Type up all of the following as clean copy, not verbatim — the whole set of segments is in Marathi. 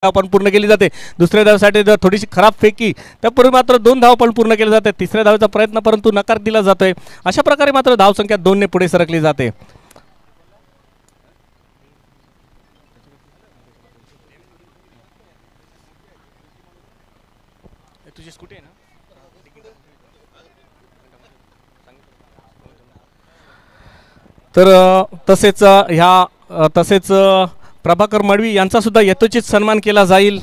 पण पूर्ण केली जाते। दुसऱ्या धावेसाठी जर थोडीशी खराब फेकी त्यापूर्वी मात्र 2 धाव पण पूर्ण केले जाते। तिसऱ्या धावेचा प्रयत्न परंतु नकार दिला जातोय। अशा प्रकारे मात्र धावसंख्या 2 ने पुढे सरकली जाते। तुझी स्कूटी आहे ना? तर तसेच प्रभाकर मडवी यांचा सुद्धा यथोचित सन्मान केला जाईल।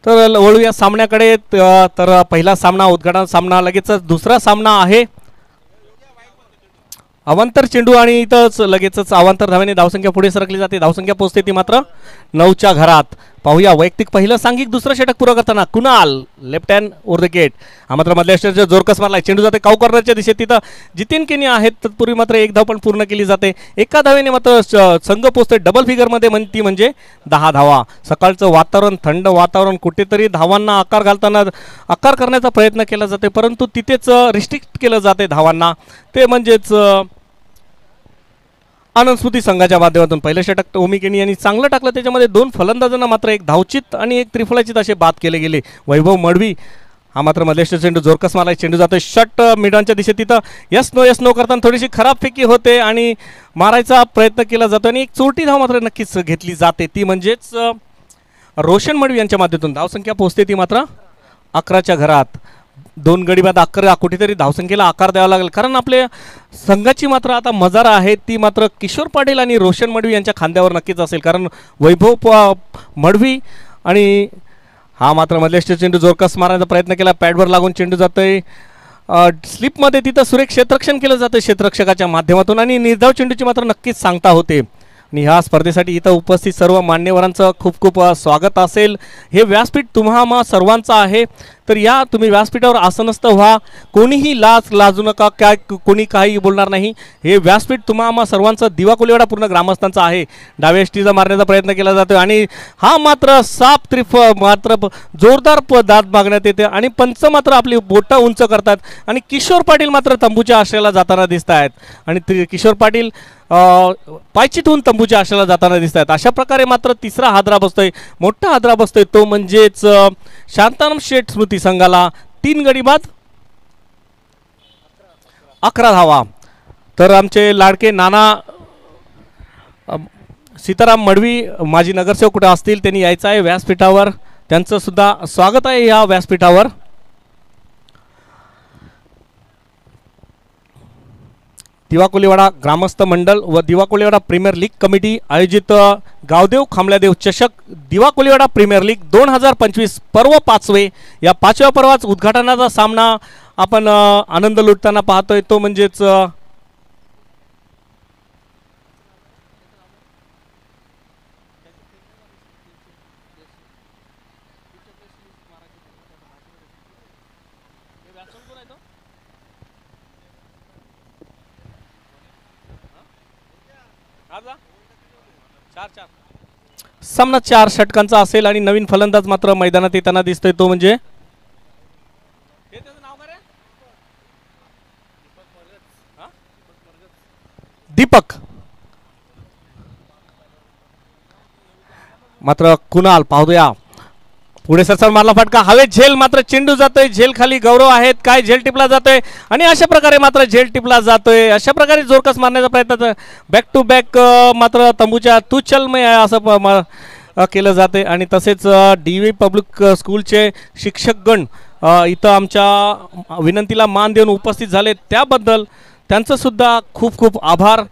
तर वळूया सामन्याकडे। तर पहिला सामना उद्घाटन सामना लगेचच दुसरा सामना आहे अवांतर चेंडू आणि इथंच लगेचच अवांतर धावेने धावसंख्या पुढे सरकली जाते। धावसंख्या पोहोचते ती मात्र 9च्या घरात। पाहूया वैयक्तिक पहिलं सांघिक दुसरं षटक पुरा करताना Kunal left hand over the gate. हा मात्र मधल्या षटकाचा जोरकस मारलाय। चेंडू जाते काउ कॉर्नरच्या दिशेत। तिथं जितीन केनी आहेत तत्पूर्वी मात्र एक धाव पण पूर्ण केली जाते। एका धावेने मात्र संघ पोहोचते डबल फिगर मध्ये म्हणजे 10 धावा। सकाळचं वातावरण थंड वातावरण कुठेतरी धावांना आकार करण्याचा प्रयत्न केला जाते परंतु तिथेच रिस्ट्रिक्ट केलं जाते धावांना। ते म्हणजेच आनंद स्मृती संघाच्या माध्यमातून पहिलं षटक ओमी केनी यांनी चांगलं टाकलं। त्याच्यामध्ये 2 फलंदाजांना मात्र एक धावचित आणि एक त्रिफळाचित असे बाद केले गेले। वैभव मडवी हा मात्र मधल्या चेंडू जोरकस मारला। चेंडू जातोय शॉट मिडांच्या दिशेत। तिथं यस नो करताना थोडीशी खराब फेकी होते आणि मारायचा प्रयत्न केला जातो आणि एक चोरटी धाव मात्र नक्कीच घेतली जाते। ती म्हणजेच रोशन मडवी यांच्या माध्यमातून धावसंख्या पोहोचते ती मात्र 11च्या घरात। 2 गडी बाद 11 कुठेतरी धावसंख्येला आकार द्यावा लागेल कारण आपल्या संघाची मात्र आता मजार आहे ती मात्र किशोर पाटील आणि रोशन मडवी यांच्या खांद्यावर नक्कीच असेल कारण वैभव मडवी आणि हा मात्र मधल्या चेंडू जोरकस मारण्याचा प्रयत्न केला। पॅडवर लागून चेंडू जातोय स्लिपमध्ये। तिथं सुरेख क्षेत्ररक्षण केलं जातं क्षेत्ररक्षकाच्या माध्यमातून आणि निर्धाव चेंडूची मात्र नक्कीच सांगता होते। आणि ह्या स्पर्धेसाठी इथं उपस्थित सर्व मान्यवरांचं खूप खूप स्वागत असेल। हे व्यासपीठ तुम्हा सर्वांचं आहे तर या तुम्ही व्यासपीठावर आसनस्थ व्हा। कोणीही लाजू नका काय कोणी काही बोलणार नाही। हे व्यासपीठ तुम्हा सर्वांचं दिवा कोलीवाडा पूर्ण ग्रामस्थांचा आहे। डाव्या एसटीचा मारण्याचा प्रयत्न केला जातो आणि हा मात्र साप त्रिफ मात्र जोरदार दाद मागण्यात येते आणि पंच मात्र आपली बोटं उंच करतात आणि किशोर पाटील मात्र तंबूच्या आश्रयाला जाताना दिसत आहेत आणि किशोर पाटील पायचीत होऊन तंबूच्या आश्रयाला जाताना दिसत आहेत। अशा प्रकारे मात्र तिसरा हादरा बसतोय मोठा हादरा बसतोय तो म्हणजेच शांताराम शेठ स्मृती संघाला 3 गडी बाद 11 धावा। तर आमचे लाडके नाना सीताराम मडवी माजी नगरसेवक कुठे असतील त्यांनी यायचं आहे व्यासपीठावर। त्यांचं सुद्धा स्वागत आहे या व्यासपीठावर। दिवा कोलीवाडा ग्रामस्थ मंडळ व दिवा कोलीवाडा प्रीमियर लीग कमिटी आयोजित गावदेव खामल्यादेव चषक दिवा कोलीवाडा प्रीमियर लीग 2025 पर्व 5वे। या 5व्या पर्वाचा उद्घाटनाचा सामना आपण आनंद लुटताना पाहतोय तो म्हणजेच सामना 4 षटकांचा असेल आणि नवीन फलंदाज मात्र मैदानात येताना दिसतोय तो म्हणजे दीपक। मात्र कुणाल पाहूया पुढे सरसर मारला फटका हवेत झेल मात्र चेंडू जातोय झेल खाली गौरव आहेत काय झेल टिपला जातोय आणि अशा प्रकारे मात्र झेल टिपला जातोय। अशा प्रकारे जोरकस मारण्याचा प्रयत्न बॅक टू बॅक मात्र तंबूच्या तू चल में असं केलं जाते आणि तसेच DV पब्लिक स्कूलचे शिक्षकगण इथं आमच्या विनंतीला मान देऊन उपस्थित झाले त्याबद्दल त्यांचं सुद्धा खूप खूप आभार।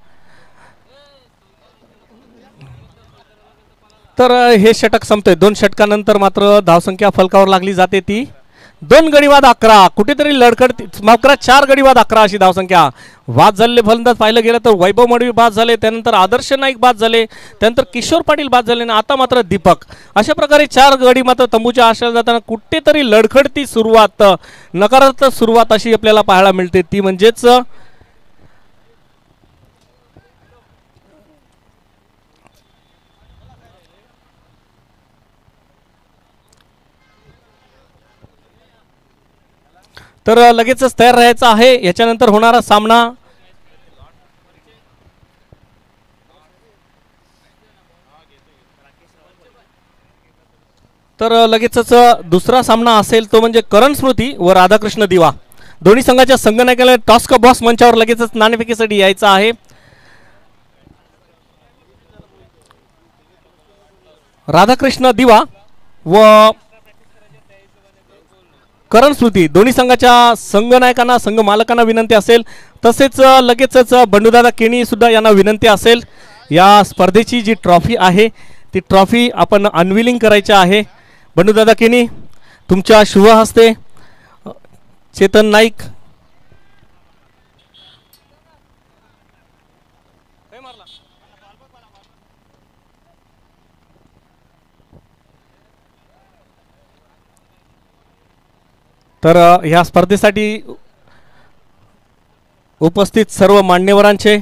तर हे षटक संपतोय 2 षटकानंतर मात्र धावसंख्या फलकावर लागली जाते ती 2 गडी बाद 11 कुठेतरी लडखड मात्र 4 गडी बाद 11 अशी धावसंख्या। बाद झालेले फलंदाज पाहिलं गेलं तर वैभव मडवी बाद झाले त्यानंतर आदर्श नाईक बाद झाले त्यानंतर किशोर पाटील बाद झाले आणि आता मात्र दीपक। अशा प्रकारे 4 गडी मात्र तंबूच्या आश्रयाला जाताना कुठेतरी लडखडती सुरुवात नकारात्मक सुरुवात अशी आपल्याला पाहायला मिळते ती म्हणजेच तर लगेचच तयार राहायचं आहे. याच्यानंतर होणारा सामना तर लगेचच दुसरा सामना असेल तो म्हणजे करण स्मृती व राधाकृष्ण दिवा. दोन्ही संघाच्या संघनायकाला टॉस का बॉस मंचावर लगेचच नाणेफेकीसाठी यायचं आहे. राधाकृष्ण दिवा व करण स्मृती दोन्ही संघाच्या संघनायकांना संघ मालकांना विनंती असेल, तसेच लगेचच बंडूदादा केणी सुद्धा यांना विनंती असेल, या स्पर्धेची जी ट्रॉफी आहे ती ट्रॉफी आपण अनविलिंग करायची आहे. बंडूदादा केणी तुमच्या शुभ हस्ते चेतन नाईक तर ह्या स्पर्धेसाठी उपस्थित सर्व मान्यवरांचे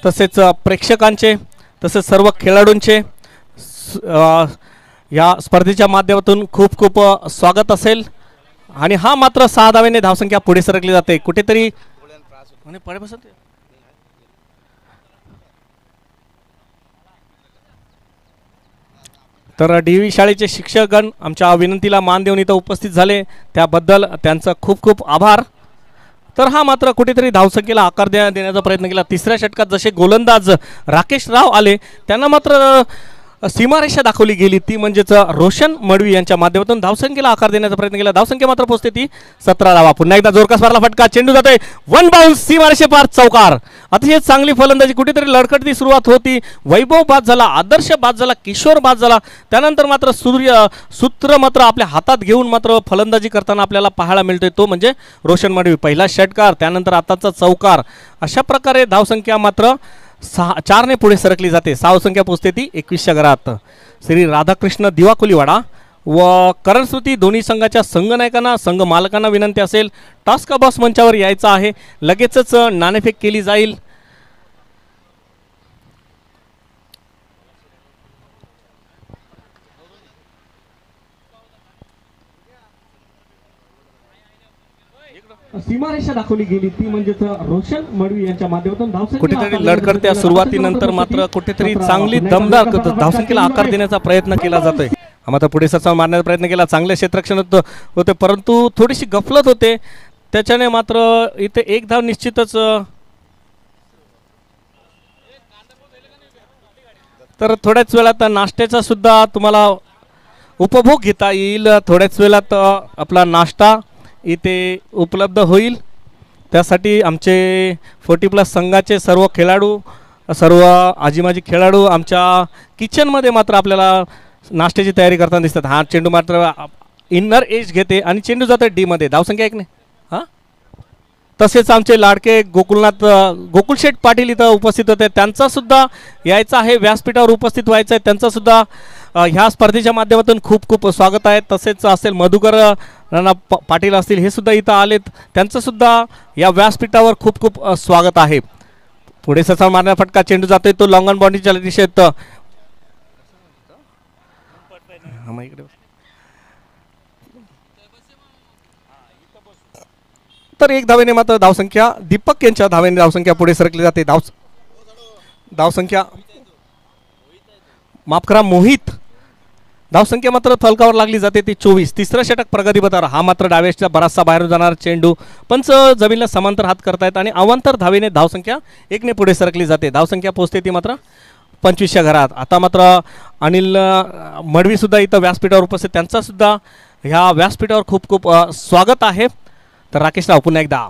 तसेच प्रेक्षकांचे तसेच सर्व खेळाडूंचे या स्पर्धेच्या माध्यमातून खूप खूप स्वागत असेल. आणि हा मात्र 6 धावेने धावसंख्या पुढे सरकली जाते. कुठेतरी तर डी व्ही शाळेचे शिक्षकगण आमच्या विनंतीला मान देऊन इथं उपस्थित झाले, त्याबद्दल त्यांचा खूप खूप आभार. तर हा मात्र कुठेतरी धावसंख्येला आकार देण्याचा प्रयत्न केला. तिसऱ्या षटकात जसे गोलंदाज राकेश राव आले त्यांना मात्र सीमारेषा दाखवली गेली, ती म्हणजेच रोशन मडवी यांच्या माध्यमातून धावसंख्येला आकार देण्याचा प्रयत्न केला. धावसंख्या मात्र पोहोचते ती 17 धावा. पुन्हा एकदा जोरकस मारला फटका, चेंडू जातोय वन बाउन्स, सीमारेषे पार चौकार. अतिशय चांगली फलंदाजी, कुठेतरी लडखडती सुरुवात होती. वैभव बाद झाला, आदर्श बाद झाला, किशोर बाद झाला, त्यानंतर मात्र सूत्र मात्र आपल्या हातात घेऊन मात्र फलंदाजी करताना आपल्याला पाहायला मिळतोय, तो म्हणजे रोशन मडवी. पहिला षटकार, त्यानंतर आताचा चौकार. अशा प्रकारे धावसंख्या मात्र 4 ने पुढे सरकली जाते. धावसंख्या पोहोचते ती 21च्या घरात. श्री राधाकृष्ण दिवा कोलीवाडा व करण स्मृती दोन्ही संघाच्या संघनायकांना संघ मालकांना विनंती असेल, टॉस का बॉस मंचावर यायचं आहे. लगेचच नाणेफेक केली जाईल. सीमारेषा दाखवली गेली, ती म्हणजे रोशन मडवी यांच्या माध्यमातून कुठेतरी लढकडत्या सुरुवातीनंतर मात्र कुठेतरी चांगली दमदार धावसंख्येला आकार देण्याचा प्रयत्न केला जातोय. मात्र पुढे सरसावून मारण्याचा प्रयत्न केला, चांगले क्षेत्ररक्षण होते परंतु थोडीशी गफलत होते, त्याच्याने मात्र इथे एक धाव निश्चितच. तर थोड्याच वेळात नाश्त्याचा सुद्धा तुम्हाला उपभोग घेता येईल. थोड्याच वेळात आपला नाश्ता इथे उपलब्ध होईल. त्यासाठी आमचे 40+ संघाचे सर्व खेळाडू, सर्व आजीमाजी खेळाडू आमच्या किचनमध्ये मात्र आपल्याला नाश्त्याची तयारी करताना दिसतात. हा चेंडू मात्र इनर एज घेते आणि चेंडू जातो डी मध्ये. धावसंख्या 1 ने. हां, तसेच आमचे लाडके गोकुलशेठ पाटील इथं उपस्थित होते, त्यांचा सुद्धा यायचं आहे, व्यासपीठावर उपस्थित व्हायचं आहे. त्यांचा सुद्धा ह्या स्पर्धेच्या माध्यमातून खूप खूप स्वागत आहे. तसेच असेल मधुकर राणा पाटील असतील, हे सुद्धा इथं आलेत, त्यांचं सुद्धा या व्यासपीठावर खूप खूप स्वागत आहे. पुढे ससा मारण्या फटका, चेंडू जातोय तो लॉंग ऑन बाउंड्रीच्या दिशेत. तर 1 धावेने मात्र धावसंख्या दीपक यांच्या धावेने धावसंख्या पुढे सरकली जाते. धावसंख्या माफ करा, मोहित धावसंख्या मात्र फलकावर लागली जाते ती 24. तिसरं षटक प्रगती पथार. हा मात्र डाव्याच्या बराचसा बाहेरून जाणार चेंडू, पंच जमिनीला समांतर हात करतायत आणि अवांतर धावेने धावसंख्या 1 ने पुढे सरकली जाते. धावसंख्या पोहोचते ती मात्र 25च्या घरात. आता मात्र अनिल मडवी सुद्धा इथं व्यासपीठावर उपस्थित, त्यांचा सुद्धा ह्या व्यासपीठावर खूप खूप स्वागत आहे. तर राकेशराव पुन्हा एकदा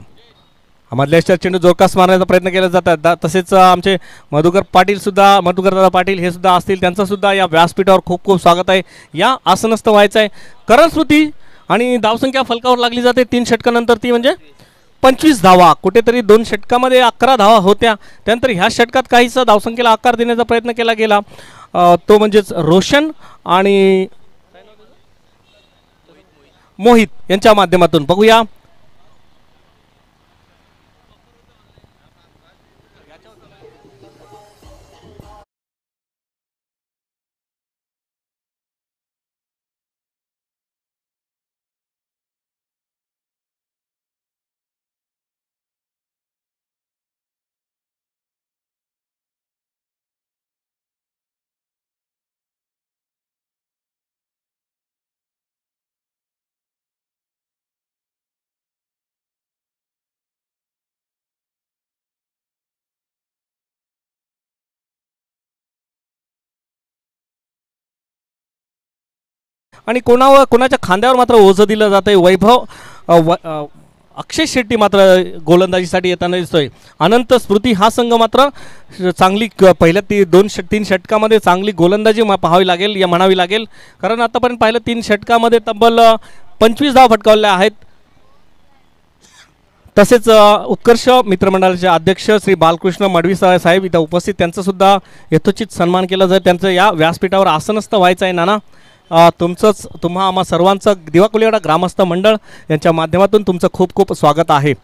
मधल्या चेंडू जोरकास मारण्याचा प्रयत्न केला जातात. तसेच आमचे मधुकरदादा पाटील हे सुद्धा असतील, त्यांचं सुद्धा या व्यासपीठावर खूप खूप स्वागत आहे. या आसनस्थ व्हायचं आहे. करण स्मृती आणि धावसंख्या फलकावर लागली जाते 3 षटकानंतर, ती म्हणजे 25 धावा. कुठेतरी 2 षटकामध्ये 11 धावा होत्या, त्यानंतर ह्या षटकात काहीसा धावसंख्येला आकार देण्याचा प्रयत्न केला गेला, तो म्हणजेच रोशन आणि मोहित यांच्या माध्यमातून. बघूया आणि कोणाच्या खांद्यावर मात्र ओझं दिलं जातंय. वैभव अक्षय शेट्टी मात्र गोलंदाजीसाठी येताना दिसतोय. अनंत स्मृती हा संघ मात्र चांगली पहिल्या 2-3 षटकामध्ये चांगली गोलंदाजी पाहावी लागेल या म्हणावी लागेल, कारण आतापर्यंत पाहिलं 3 षटकामध्ये तब्बल 25 धावा फटकावल्या आहेत. तसेच उत्कर्ष मित्रमंडळाचे अध्यक्ष श्री बालकृष्ण मडवी साहेब इथं उपस्थित, त्यांचा सुद्धा यथोचित सन्मान केला जाईल. त्यांचं या व्यासपीठावर आसनस्थ व्हायचं आहे. नाना, तुम्हा आम्हा सर्वांचं दिवा कोलीवाडा ग्रामस्थ मंडळ यांच्या माध्यमातून तुमचं खूप खूप स्वागत आहे.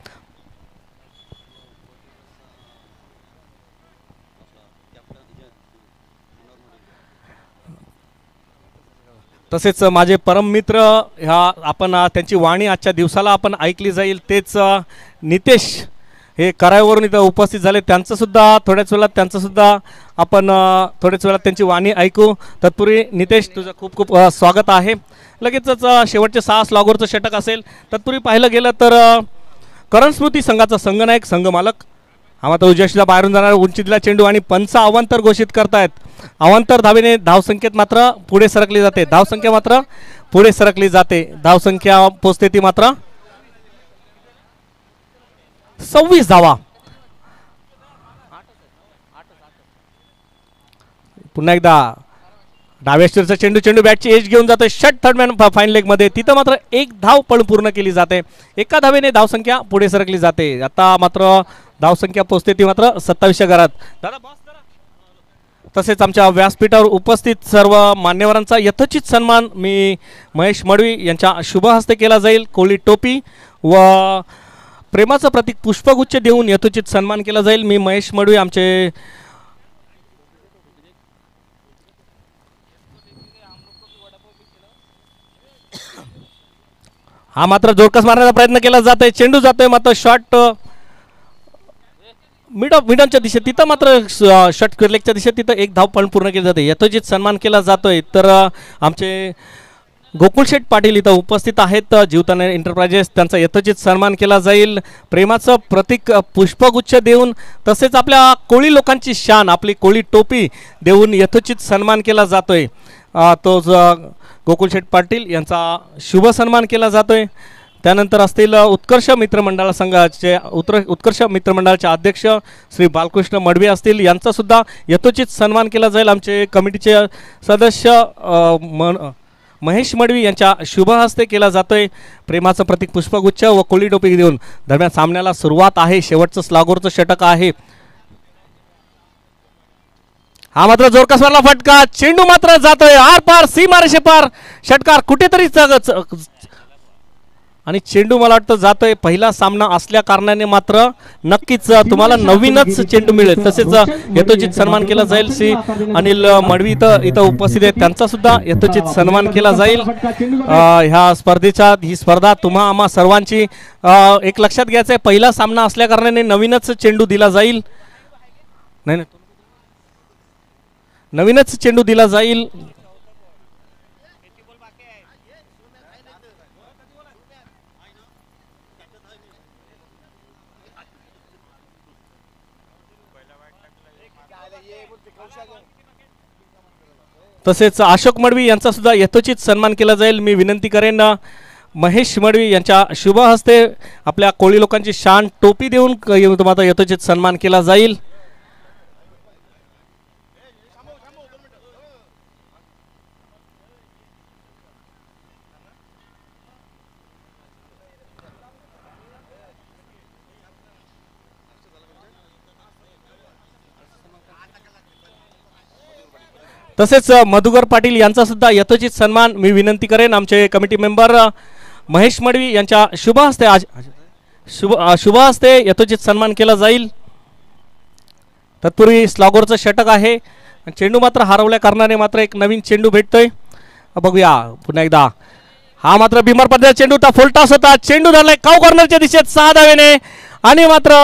तसेच माझे परम मित्र ह्या आपण त्यांची वाणी आजच्या दिवसाला आपण ऐकली जाईल तेच नितेश हे करायवरून इथं उपस्थित झाले. त्यांचंसुद्धा थोड्याच वेळात आपण थोड्याच वेळात त्यांची वाणी ऐकू. तत्पूर्वी नितेश, तुझं खूप खूप स्वागत आहे. लगेचच शेवटचे 6 स्लॉगरचं षटक असेल. तत्पूर्वी पाहिलं गेलं तर करण स्मृती संघाचा संघनायक संघमालक हा मात्र उजव्या बाहेरून जाणारा उंचीतला चेंडू आणि पंच अवांतर घोषित करतायत. अवांतर धावेने धावसंख्येत मात्र पुढे सरकली जाते. धावसंख्या पोचते ती मात्र 26 धावा. पुन्हा एकदा डाव्यास्टरचा चेंडू बॅटची एज घेऊन जातोय षट थर्डमॅन फाईन लेग मध्ये. तिथं मात्र 1 धाव पळ पूर्ण केली जाते. एका धावेने धावसंख्या पुढे सरकली जाते. आता मात्र धावसंख्या पोचते ती मात्र 27 घरात. तसेच आमच्या व्यासपीठावर उपस्थित सर्व मान्यवरांचा यथोचित सन्मान मी महेश मडवी यांच्या शुभ हस्ते केला जाईल. कोळी टोपी व प्रेमाचं प्रतीक पुष्पगुच्छ देऊन यथोचित सन्मान केला जाईल. मी महेश मडवी आमचे हा मात्र जोरकस मारण्याचा प्रयत्न केला जातोय. चेंडू जातोय मात्र शॉट मिडॉनच्या दिशेत. तिथं मात्र शॉट लेगच्या दिशेत तिथं 1 धाव पण पूर्ण केली जाते. यथोचित सन्मान केला जातोय. तर आमचे गोकुळशेठ पाटील इथं उपस्थित आहेत. जीवताना एंटरप्राइजेस त्यांचा यथोचित सन्मान केला जाईल. प्रेमाचं प्रतीक पुष्पगुच्छ देऊन तसेच आपल्या कोळी लोकांची शान आपली कोळी टोपी देऊन यथोचित सन्मान केला जातोय. तो गोकुळशेठ पाटील यांचा शुभ सन्मान केला जातोय. त्यानंतर असतील उत्कर्ष मित्रमंडळ संघाचे उत्कर्ष मित्रमंडळाचे अध्यक्ष श्री बालकृष्ण मडवी असतील, यांचा सुद्धा यथोचित सन्मान केला जाईल. आमचे कमिटीचे सदस्य महेश मडवी यांच्या शुभ हस्ते केला जातोय. प्रेमाचं प्रतीक पुष्पगुच्छ व कोळी टोपी देऊन दरम्यान सामन्याला सुरुवात आहे. शेवटचं स्लॉगरचं षटक आहे. हा मात्र जोरकस मारला फटका. चेंडू मात्र जातोय आर पार सीमारेषे पार. षटकार कुठेतरी आणि चेंडू मला वाटतं जातोय. पहिला सामना असल्या कारणाने मात्र नक्कीच तुम्हाला नवीनच चेंडू मिळेल. तसेच यथोचित सन्मान केला जाईल. श्री अनिल मडवी इथं उपस्थित आहेत, त्यांचा सुद्धा यथोचित सन्मान केला जाईल. ह्या स्पर्धेच्या ही स्पर्धा तुम्हा आम्हा सर्वांची एक लक्षात घ्यायचं आहे. पहिला सामना असल्या कारणाने नवीनच चेंडू दिला जाईल. नाही, नवीनच चेंडू दिला जाईल. तसेच अशोक मडवी यांचा सुद्धा यथोचित सन्मान केला जाईल. मी विनंती करेन महेश मडवी यांच्या शुभ हस्ते आपल्या कोळी लोकांची शान टोपी देऊन मात्र यथोचित सन्मान केला जाईल. तसेच मधुकर पाटील यांचा सुद्धा यथोचित सन्मान मी विनंती करेन. आमचे कमिटी मेंबर महेश मडवी यांच्या शुभ हस्ते यथोचित सन्मान केला जाईल. तत्पूर्वी स्लॉगरचं षटक आहे. चेंडू मात्र हरवल्या कारणाने मात्र एक नवीन चेंडू भेटतोय. बघूया पुन्हा एकदा. हा मात्र बिमार पडलेला चेंडू होता. फुल टॉस होता. चेंडू धरलाय काव कॉर्नरच्या दिशेत 6 धावेने आणि मात्र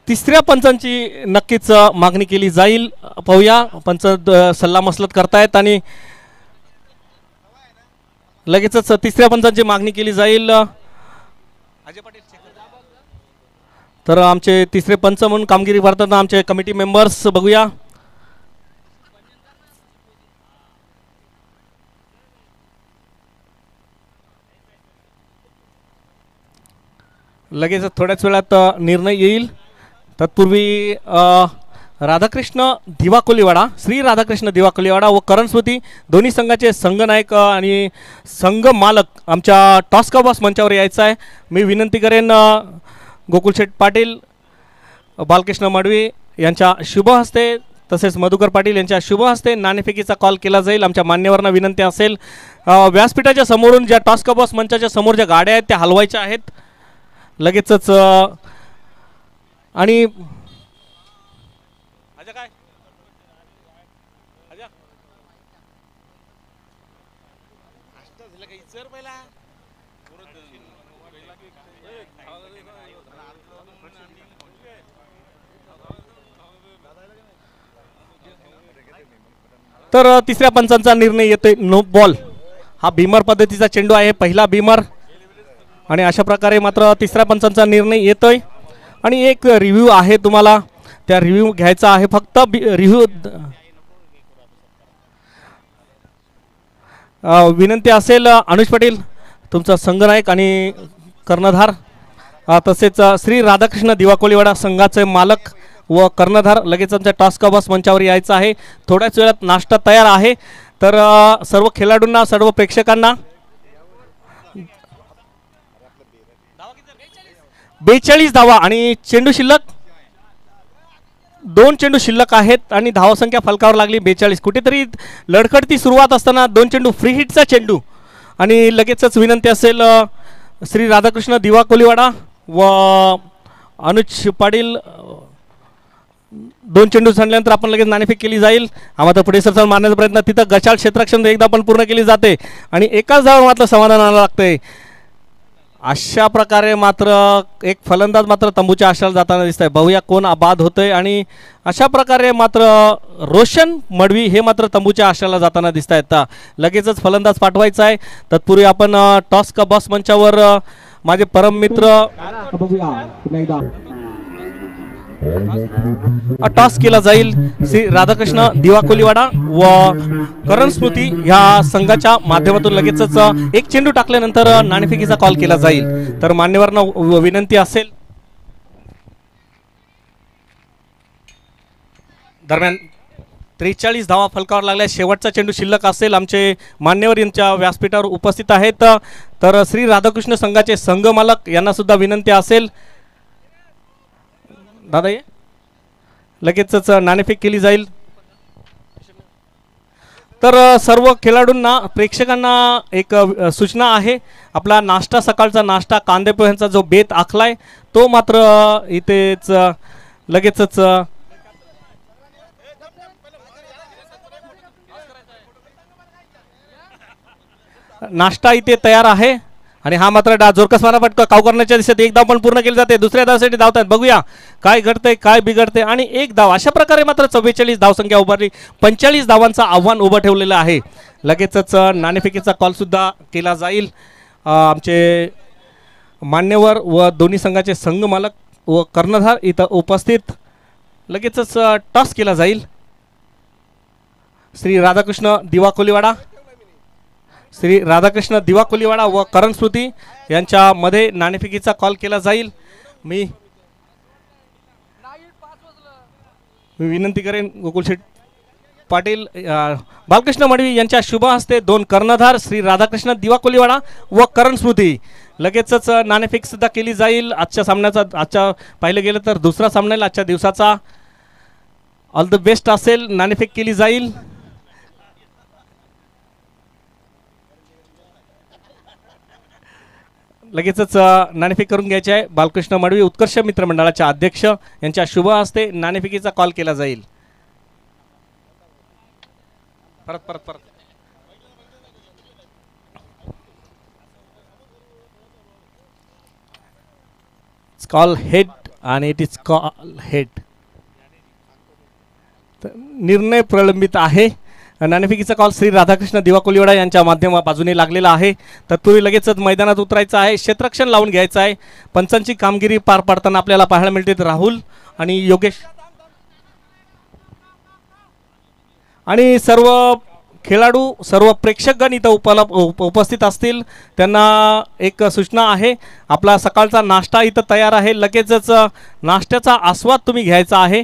तिसऱ्या पंचांची नक्कीच मागणी केली जाईल. पाहूया पंच सल्ला मसलत करतायत आणि लगेचच तिसऱ्या पंचांची मागणी केली जाईल. तर आमचे तिसरे पंच म्हणून कामगिरी करताना आमचे कमिटी मेंबर्स बघूया. लगेच थोड्याच वेळात निर्णय येईल. तत्पूर्वी राधाकृष्ण दिवा कोलीवाडा, श्री राधाकृष्ण दिवा कोलीवाडा व करण स्मृती दोन्ही संघाचे संघनायक आणि संघ मालक आमच्या टॉस का बॉस मंचावर यायचं आहे. मी विनंती करेन गोकुलशेठ पाटील, बालकृष्ण मडवी यांच्या शुभ हस्ते तसेच मधुकर पाटील यांच्या शुभ हस्ते नाणेफेकीचा कॉल केला जाईल. आमच्या मान्यवरांना विनंती असेल व्यासपीठाच्या समोरून ज्या टॉस का बॉस मंचाच्या समोर ज्या गाड्या आहेत त्या हलवायच्या आहेत लगेचच. आणि तर तिसऱ्या पंचांचा निर्णय येतोय. नो बॉल हा भीमर पद्धतीचा चेंडू आहे, पहिला भीमर. आणि अशा प्रकारे मात्र तिसऱ्या पंचांचा निर्णय येतोय. आणि एक रिव्ह्यू आहे, तुम्हाला त्या रिव्ह्यू घ्यायचा आहे. फक्त रिव्ह्यू विनंती असेल अनुज पाटील तुमचा संघनायक आणि कर्णधार तसेच श्री राधाकृष्ण दिवा कोलीवाडा संघाचे मालक व कर्णधार लगेच आमच्या टॉस का बॉस मंचावर यायचं आहे. थोड्याच वेळात नाश्ता तयार आहे. तर सर्व खेळाडूंना सर्व प्रेक्षकांना 42 धावा आणि चेंडू शिल्लक 2 चेंडू शिल्लक आहेत आणि धावसंख्या फलकावर लागली 42. कुठेतरी लढखडती सुरुवात असताना 2 चेंडू फ्री हिटचा चेंडू. आणि लगेचच विनंती असेल श्री राधाकृष्ण दिवा कोलीवाडा व अनुज पाटील 2 चेंडू सांडल्यानंतर आपण लगेच नाणेफेक केली जाईल. आम्हाला पुढे सरसर मारण्याचा प्रयत्न तिथं गचाळ क्षेत्ररक्षण एकदा पण पूर्ण केली जाते आणि एकाच धाव मात्र समाधान आणावं लागतंय. अशा प्रकारे मात्र एक फलंदाज मात्र तंबूच्या आश्रयाला जाताना दिसत आहे. बघूया कोण आबाद होतोय. आणि अशा प्रकारे मात्र रोशन मडवी हे मात्र तंबूच्या आश्रयाला जाताना दिसत आहेत. लगेचच फलंदाज पाठवायचा आहे. तत्पूर्वी आपण टॉस का बॉस मंचावर माझे परम मित्र टॉस केला जाईल. श्री राधाकृष्ण दिवा कोलीवाडा व करण स्मृती ह्या संघाच्या माध्यमातून लगेचच एक चेंडू टाकल्यानंतर नाणेफेकीचा कॉल केला जाईल. तर मान्यवरांना विनंती असेल. दरम्यान 43 धावा फलकावर लागल्या. शेवटचा चेंडू शिल्लक असेल. आमचे मान्यवर यांच्या व्यासपीठावर उपस्थित आहेत. तर श्री राधाकृष्ण संघाचे संघ मालक यांना सुद्धा विनंती असेल. दादा ये लगेचच नाणेफेक केली जाईल. तर सर्व खेळाडूंना प्रेक्षकांना एक सूचना आहे. आपला नाश्ता सकाळचा नाश्ता कांदे पोह्यांचा जो बेत आखलाय तो मात्र इथेच लगेचच नाश्ता इथे तयार आहे. आणि हा मात्र जोरकस मारा पटका काव करण्याच्या दिशेत एक धाव पण पूर्ण केली जाते. दुसऱ्या धावसाठी धावतात. बघूया काय घडतंय काय बिघडते. आणि एक धाव अशा प्रकारे मात्र 44 धावसंख्या उभारली. 45 धावांचं आव्हान उभं ठेवलेलं आहे. लगेचच नाणेफेकीचा कॉल सुद्धा केला जाईल. आमचे मान्यवर व दोन्ही संघाचे संघ मालक व कर्णधार इथं उपस्थित. लगेचच टॉस केला जाईल. श्री राधाकृष्ण दिवा कोलीवाडा, श्री राधाकृष्ण दिवा कोलीवाडा व करण स्मृती यांच्यामध्ये नाणेफेकीचा कॉल केला जाईल. मी विनंती करेन गोकुलशेठ पाटील, बालकृष्ण मडवी यांच्या शुभ हस्ते 2 कर्णधार श्री राधाकृष्ण दिवा कोलीवाडा व करण स्मृती लगेचच नाणेफेक सुद्धा केली जाईल. आजच्या सामन्याचा आजच्या पाहिलं गेलं तर दुसरा सामना आजच्या दिवसाचा ऑल द बेस्ट असेल. नाणेफेक केली जाईल. लगेचच नाणेफेक करून घ्यायचे आहे. बालकृष्ण मडवी उत्कर्ष मित्रमंडळाचे अध्यक्ष यांच्या शुभ हस्ते नाणेफेकीचा कॉल केला जाईल. परत परत परत कॉल हेड आणि इट इज कॉल हेड. निर्णय प्रलंबित आहे. नाणेफेकीचा कॉल श्री राधाकृष्ण दिवा कोलीवाडा यांच्या माध्यमा बाजूने लागलेला आहे. तत्पूर्वी लगेचच मैदानात उतरायचं आहे. क्षेत्ररक्षण लावून घ्यायचं आहे. पंचांची कामगिरी पार पाडताना आपल्याला पाहायला मिळते राहुल आणि योगेश आणि सर्व खेळाडू सर्व प्रेक्षकगण इथं उपस्थित असतील, त्यांना एक सूचना आहे, आपला सकाळचा नाश्ता इथं तयार आहे, लगेचच नाश्त्याचा आस्वाद तुम्ही घ्यायचा आहे.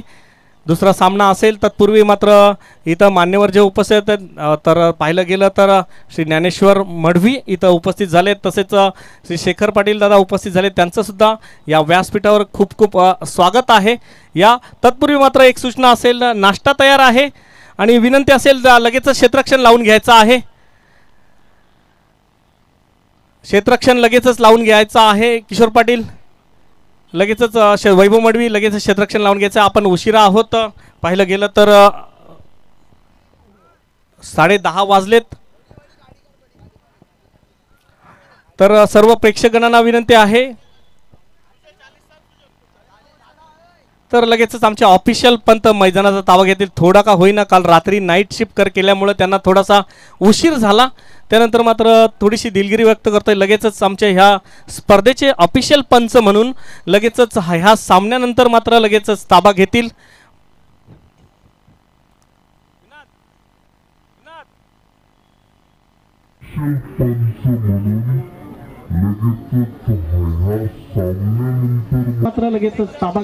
दुसरा सामना असेल तत्पूर्वी मात्र इथं मान्यवर जे उपस्थित आहेत तर पाहिलं गेलं तर श्री ज्ञानेश्वर मढवी इथं उपस्थित झाले, तसेच श्री शेखर पाटील दादा उपस्थित झाले, त्यांचंसुद्धा या व्यासपीठावर खूप खूप स्वागत आहे. या तत्पूर्वी मात्र एक सूचना असेल, नाश्ता तयार आहे आणि विनंती असेल लगेचच क्षेत्ररक्षण लावून घ्यायचं आहे. क्षेत्ररक्षण लगेचच लावून घ्यायचं आहे. किशोर पाटील लगेचच, वैभव मडवी लगेच क्षेत्ररक्षण लावून घ्यायचं. आपण उशिरा आहोत, पाहिलं गेलं तर 10:30 वाजलेत. तर सर्व प्रेक्षकगणांना विनंती आहे, तर लगेचच आमचे ऑफिशियल पंत मैदानाचा ताबा घेतील. थोडा का होईना काल रात्री नाईट शिफ्ट केल्यामुळे त्यांना थोडासा उशीर झाला, त्यानंतर मात्र थोडीशी दिलगिरी व्यक्त करतोय. लगेचच आमच्या ह्या स्पर्धेचे ऑफिशियल पंच म्हणून लगेचच ह्या सामन्यानंतर मात्र लगेचच ताबा घेतील. मात्र लगेचच ताबा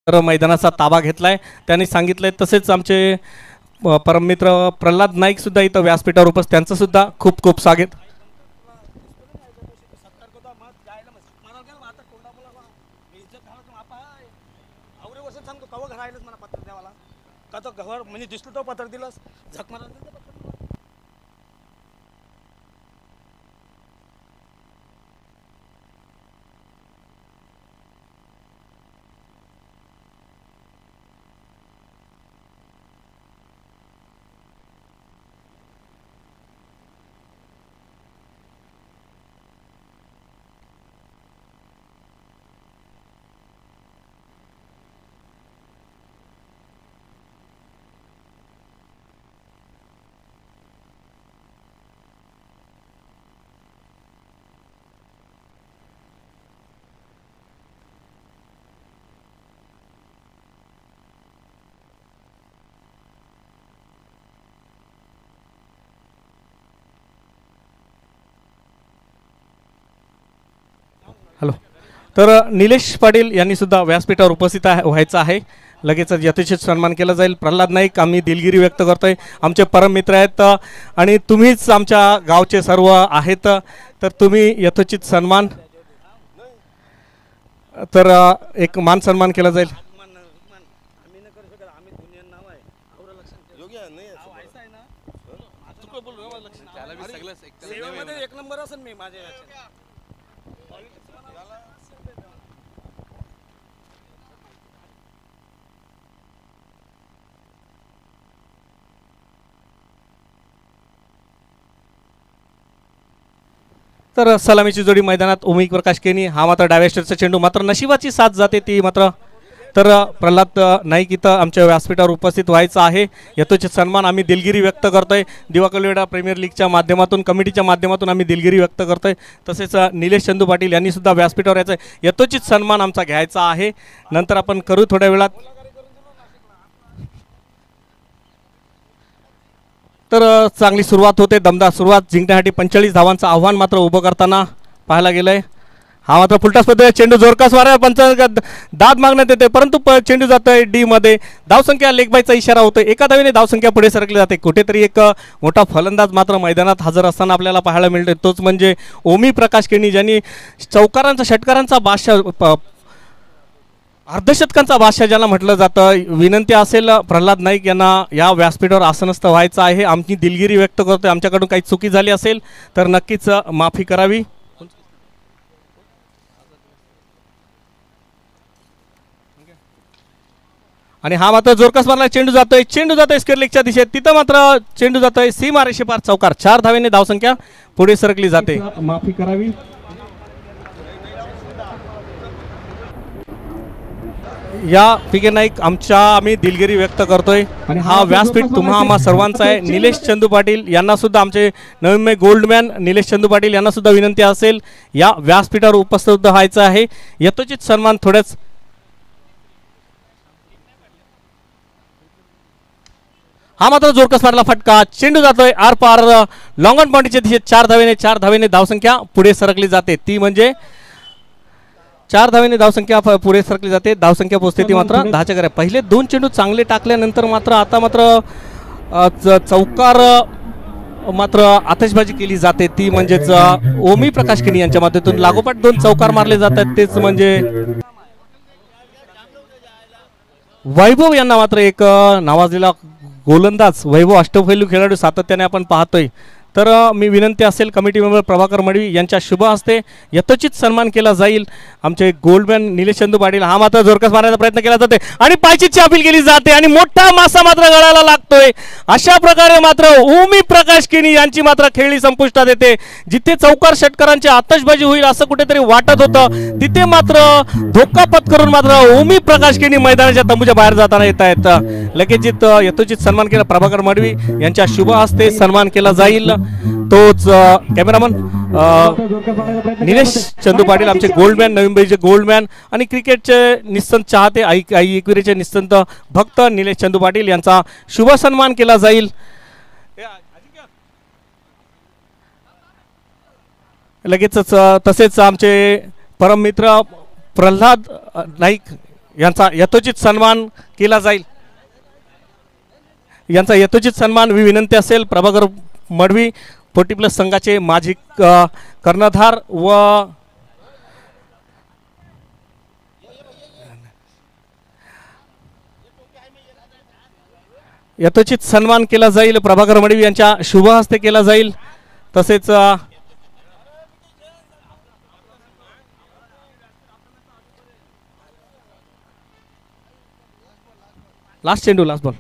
मैदानाचा ताबा घेतलाय. त्यांनी सांगितलंय तसेच आमचे परममित्र प्रल्हाद नाईक सुद्धा इथं व्यासपीठावर उपस्थित, त्यांचं सुद्धा खूप खूप स्वागत. हॅलो, तर निलेश पाटील यांनी सुद्धा व्यासपीठावर उपस्थित व्हायचं आहे. लगेच यथोचित सन्मान केला जाईल. प्रल्हाद नाईक, आम्ही दिलगिरी व्यक्त करतोय, आमचे परम मित्र आहेत आणि तुम्हीच आमच्या गावचे सर्व आहेत, तर तुम्ही यथोचित सन्मान, तर एक मान सन्मान केला जाईल. तर सलामीची जोडी मैदानात उमी प्रकाश केनी, हा मात्र डायव्हेस्टरचा चेंडू, मात्र नशिबाची साथ जाते ती मात्र. तर प्रल्हाद नाईक इथं आमच्या व्यासपीठावर उपस्थित व्हायचं आहे. यथोचित सन्मान आम्ही दिलगिरी व्यक्त करतोय. दिवा कलवेडा प्रीमियर लीगच्या माध्यमातून, कमिटीच्या माध्यमातून आम्ही दिलगिरी व्यक्त करतोय. तसेच निलेश चंदू पाटील यांनी सुद्धा व्यासपीठावर यायचं आहे. यथोचित सन्मान आमचा घ्यायचा आहे, नंतर आपण करू थोड्या वेळात. तर चांगली सुरुवात होते, दमदार सुरुवात. जिंकण्यासाठी 45 धावांचं आव्हान मात्र उभं करताना पाहायला गेलंय. हा मात्र फुलटॉस पद्धतीने चेंडू जोरकास मारा पंच दाद मागण्यात येते, परंतु चेंडू जातोय डी मध्ये. धावसंख्या लेगबायचा इशारा होतोय. एका धावेने धावसंख्या पुढे सरकली जाते. कुठेतरी एक मोठा फलंदाज मात्र मैदानात हजर असताना आपल्याला पाहायला मिळतोय, तोच म्हणजे ओमी प्रकाश केणी, ज्यांनी चौकारांचा षटकारांचा बादशाह अर्धशतकांचा बादशाह ज्याला म्हटलं जातं. विनंती असेल प्रल्हाद नाईक यांना या व्यासपीठावर आसनस्थ व्हायचं आहे. आमची दिलगिरी व्यक्त करतोय, आमच्याकडून काही चुकी झाली असेल तर नक्कीच माफी करावी. आणि हा मात्र जोरकस मारला, चेंडू जातोय स्क्वेअर लेगच्या दिशेत. तिथं मात्र चेंडू जातोय सीमारेषे पार चौकार. 4 धावेने धावसंख्या पुढे सरकली जाते. माफी करावी. या पीके नाईक आम्ही दिलगिरी व्यक्त करतोय. आणि हा व्यासपीठ तुम्हा आम्हा सर्वांचा आहे. निलेश चंदू पाटील यांना सुद्धा, आमचे नवीन गोल्डमॅन निलेश चंदू पाटील यांना सुद्धा विनंती असेल या व्यासपीठावर उपस्थित व्हायचं आहे. यथोचित सन्मान थोड्याच. हा मात्र जोरकस मारला फटका, चेंडू जातोय आर पार लॉंग ऑन बाउंड्रीच्या दिशेत. 4 धावेने धावसंख्या पुढे सरकली जाते. ती म्हणजे 4 धावेने धावसंख्या पुढे सरकली जाते. धावसंख्या पोहोचते ती मात्र 10च्या घरात. पहिले 2 चेंडू चांगले टाकल्यानंतर मात्र आता मात्र चौकार मात्र आतषबाजी केली जाते. ती म्हणजेच ओमी प्रकाश केणी यांच्या माध्यमातून लागोपाठ 2 चौकार मारले जातात. तेच म्हणजे वैभव यांना मात्र एक नावाजलेला गोलंदाज वैभव अष्टपैलू खेळाडू सातत्याने आपण पाहतोय. तर मी विनंती असेल कमिटी मेंबर प्रभाकर मडवी यांच्या शुभ हस्ते यथोचित सन्मान केला जाईल. आमचे गोल्डमॅन निलेश चंदू पाटील. हा मात्र जोरकस मारण्याचा प्रयत्न केला जाते आणि पायचीची अपील केली जाते आणि मोठा मासा मात्र गळाला लागतोय. अशा प्रकारे मात्र ओमी प्रकाश केणी यांची मात्र खेळी संपुष्टात येते. जिथे चौकार षटकारांची आतषबाजी होईल असं कुठेतरी वाटत होतं, तिथे मात्र धोका पत्करून मात्र ओमी प्रकाश केणी मैदानाच्या तंबूच्या बाहेर जाताना येत आहेत. लगेच यथोचित सन्मान केला प्रभाकर मडवी यांच्या शुभ हस्ते सन्मान केला जाईल. तोच कॅमेरामन निलेश चंदू पाटील, आमचे गोल्डमॅन, नवीन मुंबईचे गोल्डमॅन आणि क्रिकेटचे निस्संत चाहते, आई एकविरेचे निस्संत भक्त निलेश चंदू पाटील यांचा शुभ सन्मान केला जाईल. लगेचच तसेच आमचे परम मित्र प्रल्हाद नाईक यांचा यथोचित सन्मान केला जाईल. यांचा यथोचित सन्मान विनंती असेल प्रभाकर मडवी 40+ संघाचे माजी कर्णधार व यथोचित सन्मान केला जाईल. प्रभाकर मडवी यांच्या शुभ हस्ते केला जाईल. तसेच लास्ट चेंडू, लास्ट बॉल.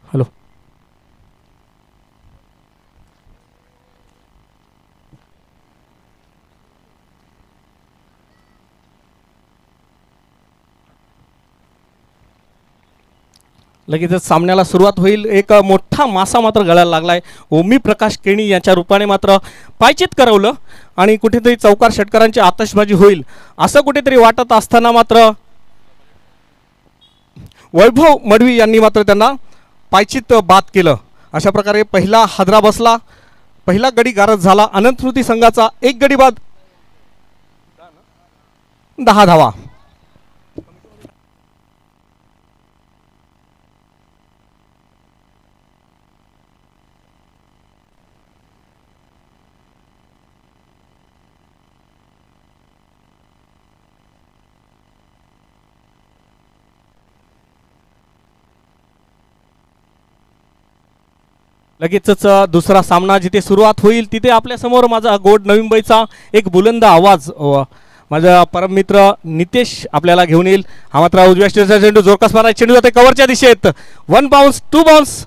हॅलो. लगेचच सामन्याला सुरुवात होईल. एक मोठा मासा मात्र गळायला लागलाय. ओमी प्रकाश केणी यांच्या रूपाने मात्र पायचीत करवलं आणि कुठेतरी चौकार षटकारांची आतषबाजी होईल असं कुठेतरी वाटत असताना मात्र वैभव मडवी यांनी मात्र त्यांना पायचीत बाद केलं. अशा प्रकारे पहिला हादरा बसला, पहिला गडी गारद झाला. अनंतकृती संघाचा एक गडी बाद, 10 धावा. लगेचच दुसरा सामना जिथे सुरुवात होईल तिथे आपल्यासमोर माझा गोड नवी मुंबईचा एक बुलंद आवाज माझा परममित्र नितेश आपल्याला घेऊन येईल. हा मात्र उजव्या स्टेजचा चेंडू जोरकस मारा, चेंडू जाते कव्हरच्या दिशेत, 1 बाउन्स 2 बाउन्स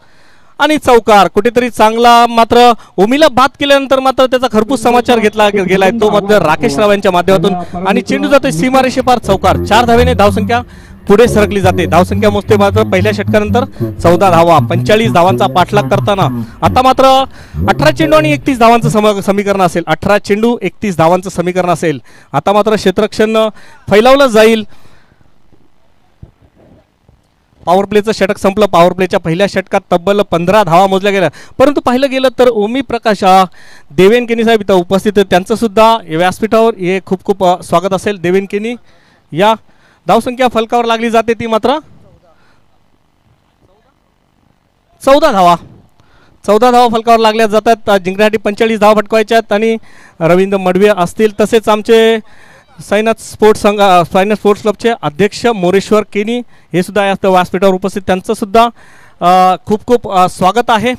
आणि चौकार. कुठेतरी चांगला मात्र ओमीला बाद केल्यानंतर मात्र त्याचा खरपूस समाचार घेतला गेलाय तो मात्र राकेश राव यांच्या माध्यमातून आणि चेंडू जातोय सीमारेषेपार चौकार. 4 धावेने धावसंख्या पुढे सरकली जाते. धावसंख्या मोजते मात्र पहिल्या षटकानंतर 14 धावा, 45 धावांचा पाठलाग करताना आता मात्र 18 चेंडू आणि 31 धावांचं समीकरण असेल. 18 चेंडू 31 धावांचं समीकरण असेल. आता मात्र क्षेत्ररक्षण फैलावलं जाईल. पॉवर प्लेचं षटक संपलं. पॉवर प्लेच्या पहिल्या षटकात तब्बल 15 धावा मोजल्या गेल्या. परंतु पाहिलं गेलं तर ओमी प्रकाश देवेन केनी साहेब इथं उपस्थित, त्यांचं सुद्धा व्यासपीठावर हे खूप खूप स्वागत असेल. देवेन केनी या धावसंख्या फलकावर लागली जाते ती मात्र 14 धावा. 14 धावा फलकावर लागल्या जातात. जिंकण्यासाठी 45 धावा फटकावायच्यात आणि रवींद्र मडवे असतील, तसेच आमचे साईनाथ स्पोर्ट्स क्लबचे अध्यक्ष मोरेश्वर केनी हे सुद्धा या व्यासपीठावर उपस्थित, त्यांचं सुद्धा खूप खूप स्वागत आहे.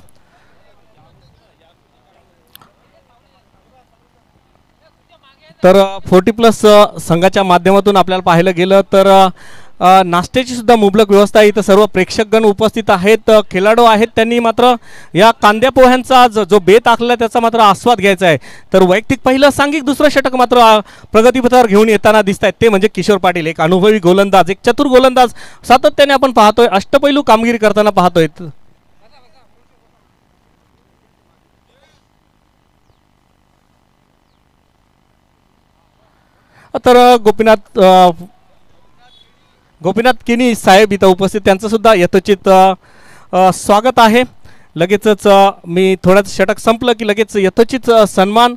तर 40+ संघाच्या माध्यमातून आपल्याला पाहायला गेलं तर नाश्त्याची सुद्धा मुबलक व्यवस्था आहे. इथं सर्व प्रेक्षकगण उपस्थित आहेत, खेळाडू आहेत, त्यांनी मात्र या कांद्या पोह्यांचा जो बेत आखला त्याचा मात्र आस्वाद घ्यायचा आहे. तर वैयक्तिक पहिलं सांघिक दुसरं षटक मात्र प्रगतीपथावर घेऊन येताना दिसत आहेत ते म्हणजे किशोर पाटील, एक अनुभवी गोलंदाज, एक चतुर गोलंदाज, सातत्याने आपण पाहतोय अष्टपैलू कामगिरी करताना पाहतोय. तर गोपीनाथ केनी साहेब इथं उपस्थित, त्यांचं सुद्धा यथोचित स्वागत आहे. लगेचच मी थोड्याच षटक संपलं की लगेच यथोचित सन्मान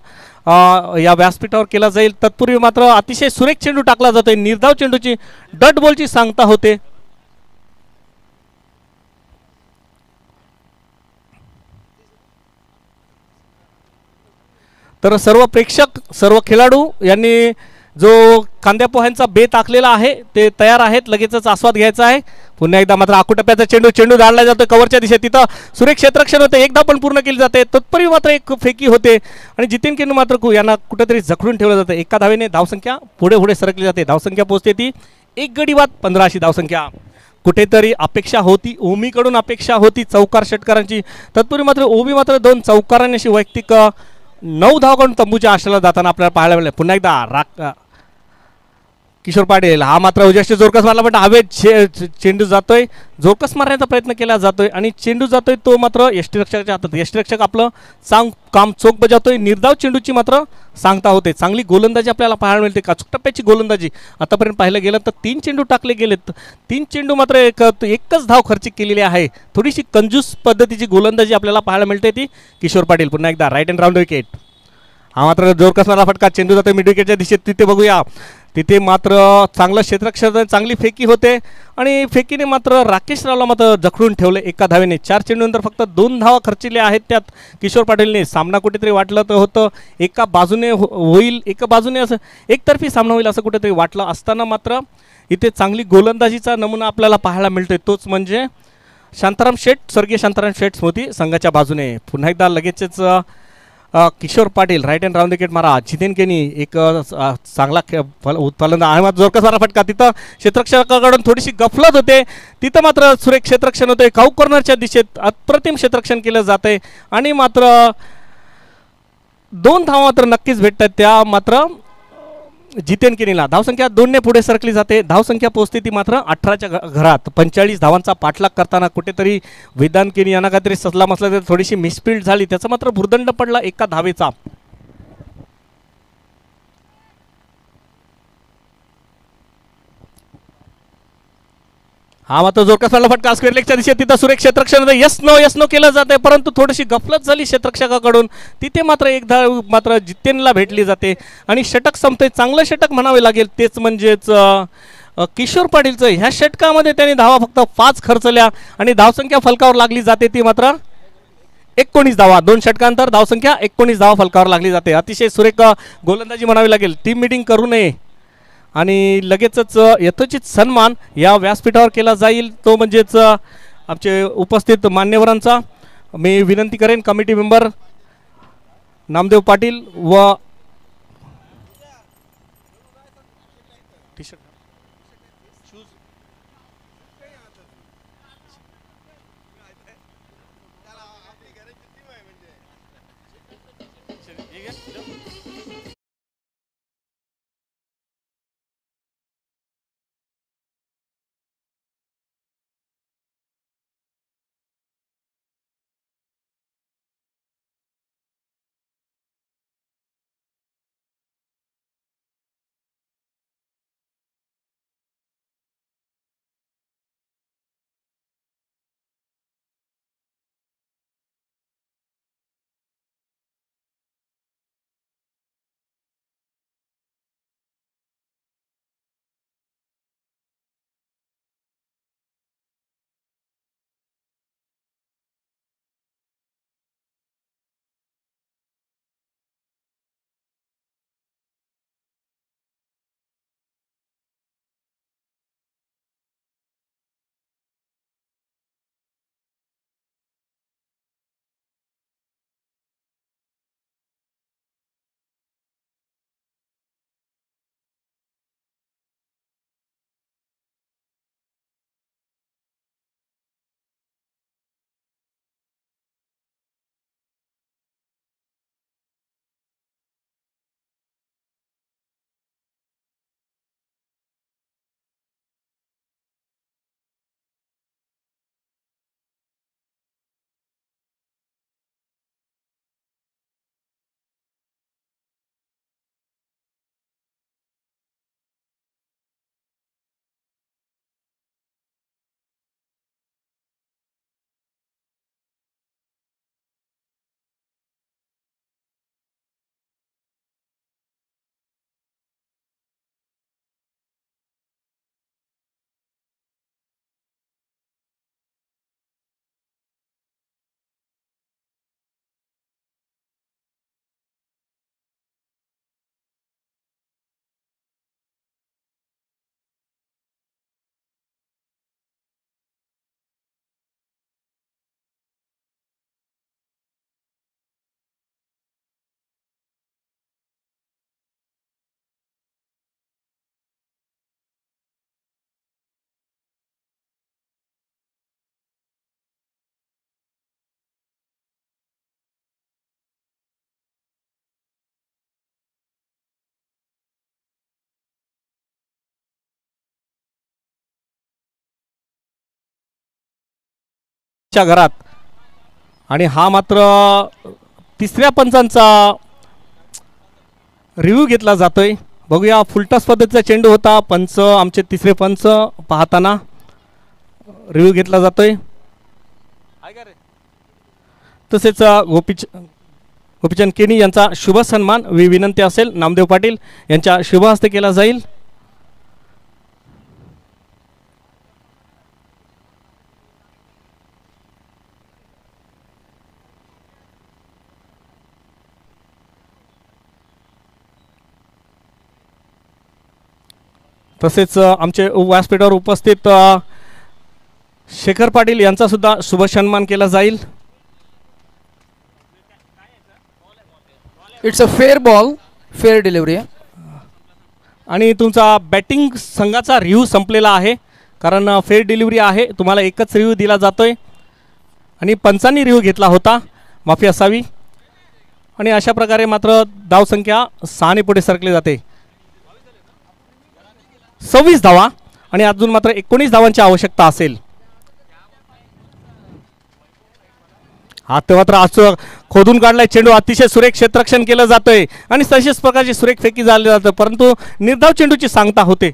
या व्यासपीठावर केला जाईल. तत्पूर्वी मात्र अतिशय सुरेख चेंडू टाकला जातोय. निर्धाव चेंडूची डट बॉलची सांगता होते. तर सर्व प्रेक्षक, सर्व खेळाडू यांनी जो कांद्या पोह्यांचा बेत आखलेला आहे ते तयार आहेत. लगेचच आस्वाद घ्यायचा आहे. पुन्हा एकदा मात्र आकुटप्प्याचा चेंडू धाडला जातो कव्हरच्या दिशेत. तिथं सुरेख क्षेत्ररक्षण होते, एकदा पण पूर्ण केली जाते. तत्पूर्वी मात्र एक फेकी होते आणि जितेन केनी मात्र यांना कुठेतरी जखडून ठेवलं जातं. एका धावेने धावसंख्या पुढे सरकली जाते. धावसंख्या पोहोचते ती 1 गडी बाद 15 अशी धावसंख्या. कुठेतरी अपेक्षा होती, ओमीकडून अपेक्षा होती चौकार षटकारांची. तत्पूर्वी मात्र ओमी मात्र 2 चौकारांनी अशी वैयक्तिक 9 धावाकडून तंबूच्या आशेला जाताना आपल्याला पाहायला मिळाले. पुन्हा एकदा किशोर पाटील हा मात्र उजव्या जोरकस मारला, पण हवेत चेंडू जातोय, जोरकस मारण्याचा प्रयत्न केला जातोय आणि चेंडू जातोय तो मात्र यष्टीरक्षकाच्या हातात. यष्टीरक्षक आपलं काम चोख बजावतोय. निर्धाव चेंडूची मात्र सांगता होते. चांगली गोलंदाजी आपल्याला पाहायला मिळते. अचूक टप्प्याची गोलंदाजी आतापर्यंत पाहिलं गेलं तर 3 चेंडू टाकले गेलेत. 3 चेंडू मात्र एकच धाव खर्चिक केलेली आहे. थोडीशी कंजूस पद्धतीची गोलंदाजी आपल्याला पाहायला मिळते ती किशोर पाटील. पुन्हा एकदा राईट अँड राऊंड विकेट. हा मात्र जोरकस मारला फटका, चेंडू जातोय मिड विकेटच्या दिशेत. तिथे बघूया, तिथे मात्र चांगलं क्षेत्ररक्षण, चांगली फेकी होते आणि फेकीने मात्र राकेश रावला मात्र जखडून ठेवले एका धावेने. 4 चेंडूनंतर फक्त 2 धावा खर्चिल्या आहेत त्यात किशोर पाटीलने. सामना कुठेतरी वाटलं तर होतं एका बाजूने होईल, एका बाजूने असं एकतर्फी सामना होईल असं कुठेतरी वाटलं असताना मात्र इथे चांगली गोलंदाजीचा नमुना आपल्याला पाहायला मिळतोय. तोच म्हणजे शांताराम शेठ, स्वर्गीय शांताराम शेठ स्मृती संघाच्या बाजूने. पुन्हा एकदा लगेचच Kishore Patil right and round wicket मारा. जितेन केनी एक चांगला फलंदाज आहे. जोरकस मारा फटका. तिथं क्षेत्ररक्षकाकडून थोडीशी गफलत होते. तिथं मात्र सुरेख क्षेत्ररक्षण होते. काऊ कॉर्नरच्या दिशेत अप्रतिम क्षेत्ररक्षण केलं जाते आणि मात्र 2 धावा मात्र नक्कीच भेटतात त्या मात्र जितेन केनीला. धावसंख्या 2ने पुढे सरकली जाते. धावसंख्या पोहोचते ती मात्र 18च्या घरात. 45 धावांचा पाठलाग करताना कुठेतरी विधान केनी यांना काहीतरी सजला मसला तर थोडीशी मिसफिल्ड झाली. त्याचा मात्र भुर्दंड पडला एका धावेचा. हा मात्र जोरकस मारला फटका स्क्वेअर लेगच्या दिशेत. तिथं सुरेख क्षेत्ररक्षण यस नो केलं जाते, परंतु थोडीशी गफलत झाली क्षेत्ररक्षकाकडून. तिथे मात्र एक धाव मात्र जितेनला भेटली जाते आणि षटक संपते. चांगलं षटक म्हणावे लागेल, तेच म्हणजेच किशोर पाटीलचं. ह्या षटकामध्ये त्यांनी धावा फक्त 5 खर्चल्या आणि धावसंख्या फलकावर लागली जाते ती मात्र 19 धावा. 2 षटकांतर धावसंख्या 19 धावा फलकावर लागली जाते. अतिशय सुरेख गोलंदाजी म्हणावी लागेल. टीम मिटिंग करू नये आणि लगेचच यथोचित सन्मान या व्यासपीठावर केला जाईल, तो म्हणजेच आमचे उपस्थित मान्यवरांचा. मी विनंती करेन कमिटी मेंबर नामदेव पाटील व टी शर्ट च्या घरात आणि हा मात्र तिसऱ्या पंचांचा रिव्ह्यू घेतला जातोय. बघूया फुलटॉस पद्धतीचा चेंडू होता. पंच आमचे तिसरे पंच पाहताना रिव्ह्यू घेतला जातोय. तसेच गोपीचंद केनी यांचा शुभ सन्मान विनंती असेल नामदेव पाटील यांच्या शुभ हस्ते केला जाईल. तसेच आमचे व्यासपीठावर उपस्थित शेखर पाटील यांचा सुद्धा शुभ सन्मान केला जाईल. It's a fair ball, fair delivery. आणि तुमचा बॅटिंग संघाचा रिव्ह्यू संपलेला आहे कारण फेअर डिलिव्हरी आहे. तुम्हाला एकच रिव्ह्यू दिला जातोय आणि पंचांनी रिव्ह्यू घेतला होता, माफी असावी. आणि अशा प्रकारे मात्र धावसंख्या 6ने पुढे सरकली जाते. 26 धावा आणि अजून मात्र 19 धावांची आवश्यकता असेल. हात मात्र आज खोदून काढलाय चेंडू. अतिशय सुरेख क्षेत्ररक्षण केलं जातंय आणि तशाच प्रकारची सुरेख फेकी झाली जातं परंतु निर्धाव चेंडूची सांगता होते.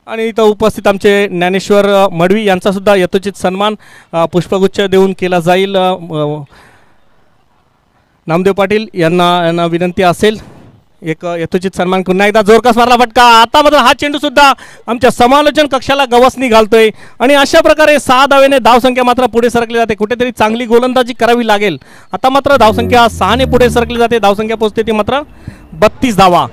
आणि इथं उपस्थित आमचे ज्ञानेश्वर मडवी यांचा सुद्धा यथोचित सन्मान पुष्पगुच्छ देऊन केला जाईल. नामदेव पाटील यांना विनंती असेल एक यथोचित सन्मान. पुन्हा एकदा जोरकस मारला फटका. आता मात्र हा चेंडू सुद्धा आमच्या समालोचन कक्षाला गवसणी घालतोय आणि अशा प्रकारे 6 धावेने धावसंख्या मात्र पुढे सरकली जाते. कुठेतरी चांगली गोलंदाजी करावी लागेल. आता मात्र धावसंख्या 6ने पुढे सरकली जाते. धावसंख्या पोहोचते ती मात्र 32 धावा.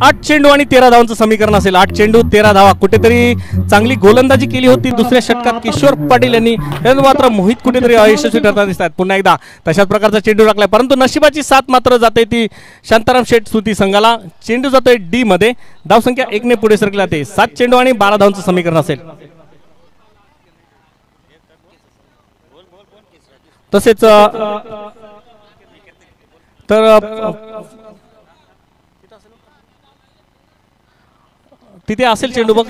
8 चेंडू आणि 13 धावांचं समीकरण असेल. 8 चेंडू 13 धावा. कुठेतरी चांगली गोलंदाजी केली होती दुसऱ्या षटकात किशोर पाटील यांनी, त्यानंतर मात्र मोहित कुठेतरी अयशस्वी ठरताना दिसतात. पुन्हा एकदा तशाच प्रकारचा चेंडू टाकलाय, परंतु नशिबाची साथ मात्र जाते ती शांताराम शेठ सुती संघाला. चेंडू जातोय डी मध्ये. धावसंख्या 1 ने पुढे सरकली जाते. 7 चेंडू आणि 12 धावांचं समीकरण असेल. तसेच तर तिथे असेल चेंडू बघ.